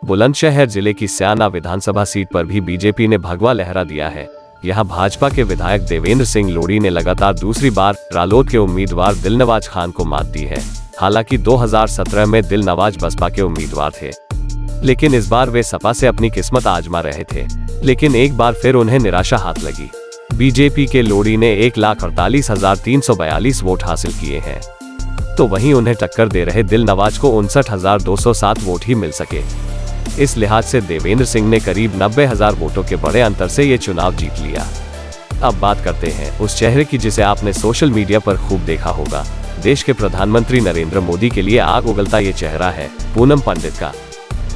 बुलंदशहर जिले की स्याना विधानसभा सीट पर भी बीजेपी ने भगवा लहरा दिया है। यहां भाजपा के विधायक देवेंद्र सिंह लोढ़ी ने लगातार दूसरी बार रालोद के उम्मीदवार दिलनवाज खान को मात दी है। हालांकि 2017 में दिलनवाज बसपा के उम्मीदवार थे, लेकिन इस बार वे सपा से अपनी किस्मत आजमा रहे थे, लेकिन एक बार फिर उन्हें निराशा हाथ लगी। बीजेपी के लोढ़ी ने 1,48,342 वोट हासिल किए हैं, तो वहीं उन्हें टक्कर दे रहे दिलनवाज को 59,207 वोट ही मिल सके। इस लिहाज से देवेंद्र सिंह ने करीब 90,000 वोटों के बड़े अंतर से ये चुनाव जीत लिया। अब बात करते हैं उस चेहरे की जिसे आपने सोशल मीडिया पर खूब देखा होगा। देश के प्रधानमंत्री नरेंद्र मोदी के लिए आग उगलता ये चेहरा है पूनम पंडित का,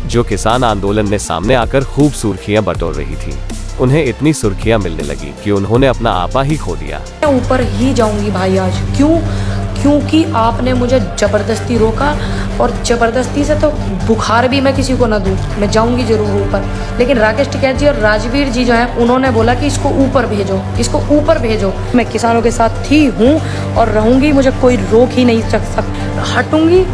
जो किसान आंदोलन में सामने आकर खूब सुर्खियां बटोर रही थी। उन्हें इतनी सुर्खियां मिलने लगी कि उन्होंने अपना आपा ही खो दिया। मैं ऊपर ही जाऊंगी भाई आज, क्योंकि आपने मुझे जबरदस्ती रोका, और जबरदस्ती से तो बुखार भी मैं किसी को ना दूं, मैं जाऊंगी जरूर ऊपर। लेकिन राकेश टिकैत जी और राजवीर जी जो हैं, उन्होंने बोला कि इसको ऊपर भेजो, इसको ऊपर भेजो। मैं किसानों के साथ थी, हूँ और रहूंगी, मुझे कोई रोक ही नहीं सकता। हटूंगी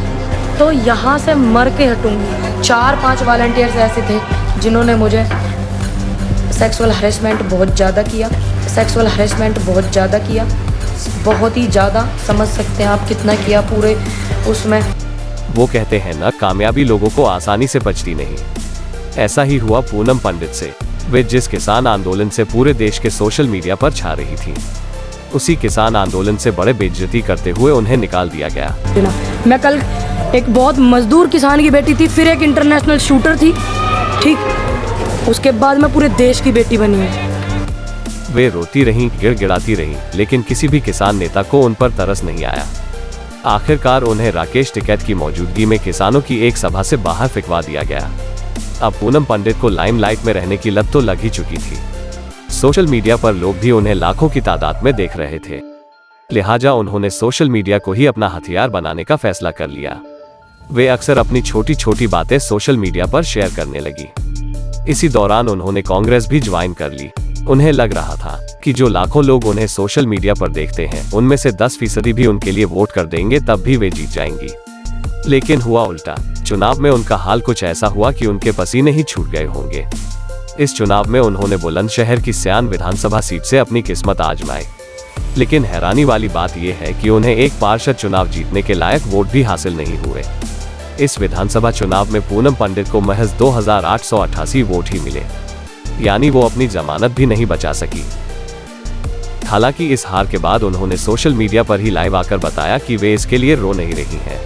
तो यहाँ से मर के हटूंगी। 4-5 वॉलंटियर्स ऐसे थे जिन्होंने मुझे सेक्सुअल हरेसमेंट बहुत ज़्यादा किया, बहुत ही ज़्यादा। समझ सकते हैं आप कितना किया पूरे उसमें। वो कहते हैं ना, कामयाबी लोगों को आसानी से बचती नहीं। ऐसा ही हुआ पूनम पंडित से। वे जिस किसान आंदोलन से पूरे देश के सोशल मीडिया पर छा रही थी, उसी किसान आंदोलन से बड़े बेइज्जती करते हुए उन्हें निकाल दिया गया। मैं कल एक बहुत मजदूर किसान की बेटी थी, फिर एक इंटरनेशनल शूटर थी, ठीक। उसके बाद मैं पूरे देश की बेटी बनी हूँ। वे रोती रहीं, गिड़गिड़ाती रहीं, लेकिन किसी भी किसान नेता को उन पर तरस नहीं आया। आखिरकार उन्हें राकेश टिकैत की मौजूदगी में किसानों की एक सभा से बाहर फिकवा दिया गया। अब पूनम पंडित को लाइमलाइट में रहने की लत तो लग ही चुकी थी। सोशल मीडिया पर लोग भी उन्हें लाखों की तादाद में देख रहे थे, लिहाजा उन्होंने सोशल मीडिया को ही अपना हथियार बनाने का फैसला कर लिया। वे अक्सर अपनी छोटी छोटी बातें सोशल मीडिया पर शेयर करने लगी। इसी दौरान उन्होंने कांग्रेस भी ज्वाइन कर ली। उन्हें लग रहा था कि जो लाखों लोग उन्हें सोशल मीडिया पर देखते हैं, उनमें से 10% भी उनके लिए वोट कर देंगे, तब भी वे जीत जाएंगी। लेकिन हुआ उल्टा। चुनाव में उनका हाल कुछ ऐसा हुआ कि उनके पसीने ही छूट गए होंगे। इस चुनाव में उन्होंने बुलंदशहर की स्यान विधानसभा सीट से अपनी किस्मत आजमाई, लेकिन हैरानी वाली बात यह है कि उन्हें एक पार्षद चुनाव जीतने के लायक वोट भी हासिल नहीं हुए। इस विधानसभा चुनाव में पूनम पंडित को महज 2,888 वोट ही मिले, यानी वो अपनी जमानत भी नहीं बचा सकी। हालांकि इस हार के बाद उन्होंने सोशल मीडिया पर ही लाइव आकर बताया कि वे इसके लिए रो नहीं रही हैं,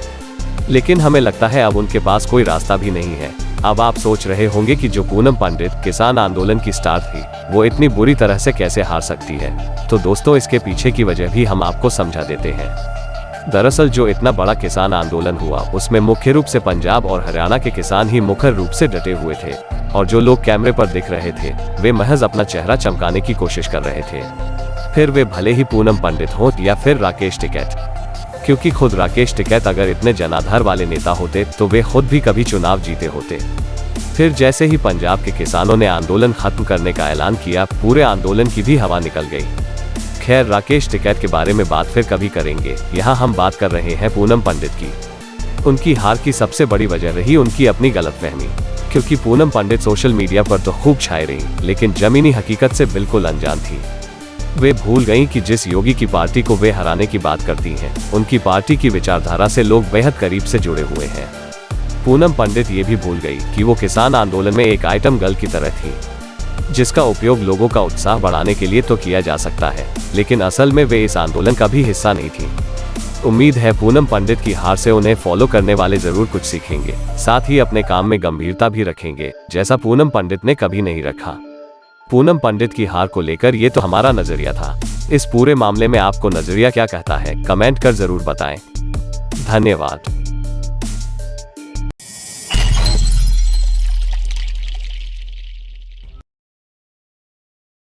लेकिन हमें लगता है अब उनके पास कोई रास्ता भी नहीं है। अब आप सोच रहे होंगे कि जो पूनम पंडित किसान आंदोलन की स्टार थी, वो इतनी बुरी तरह से कैसे हार सकती है। तो दोस्तों, इसके पीछे की वजह भी हम आपको समझा देते हैं। दरअसल जो इतना बड़ा किसान आंदोलन हुआ, उसमें मुख्य रूप से पंजाब और हरियाणा के किसान ही मुखर रूप से डटे हुए थे, और जो लोग कैमरे पर दिख रहे थे, वे महज अपना चेहरा चमकाने की कोशिश कर रहे थे। फिर वे भले ही पूनम पंडित हो या फिर राकेश टिकैत, क्योंकि खुद राकेश टिकैत अगर इतने जनाधार वाले नेता होते तो वे खुद भी कभी चुनाव जीते होते। फिर जैसे ही पंजाब के किसानों ने आंदोलन खत्म करने का ऐलान किया, पूरे आंदोलन की भी हवा निकल गई। खैर, राकेश टिकैत के बारे में बात फिर कभी करेंगे। यहाँ हम बात कर रहे हैं पूनम पंडित की। उनकी हार की सबसे बड़ी वजह रही उनकी अपनी गलतफहमी, क्योंकि पूनम पंडित सोशल मीडिया पर तो खूब छाई रही, लेकिन जमीनी हकीकत से बिल्कुल अनजान थी। वे भूल गईं कि जिस योगी की पार्टी को वे हराने की बात करती हैं, उनकी पार्टी की विचारधारा से लोग बेहद करीब से जुड़े हुए हैं। पूनम पंडित ये भी भूल गई कि वो किसान आंदोलन में एक आइटम गर्ल की तरह थी, जिसका उपयोग लोगों का उत्साह बढ़ाने के लिए तो किया जा सकता है, लेकिन असल में वे इस आंदोलन का भी हिस्सा नहीं थी। उम्मीद है पूनम पंडित की हार से उन्हें फॉलो करने वाले जरूर कुछ सीखेंगे, साथ ही अपने काम में गंभीरता भी रखेंगे, जैसा पूनम पंडित ने कभी नहीं रखा। पूनम पंडित की हार को लेकर ये तो हमारा नजरिया था। इस पूरे मामले में आपको नजरिया क्या कहता है, कमेंट कर जरूर बताएं। धन्यवाद।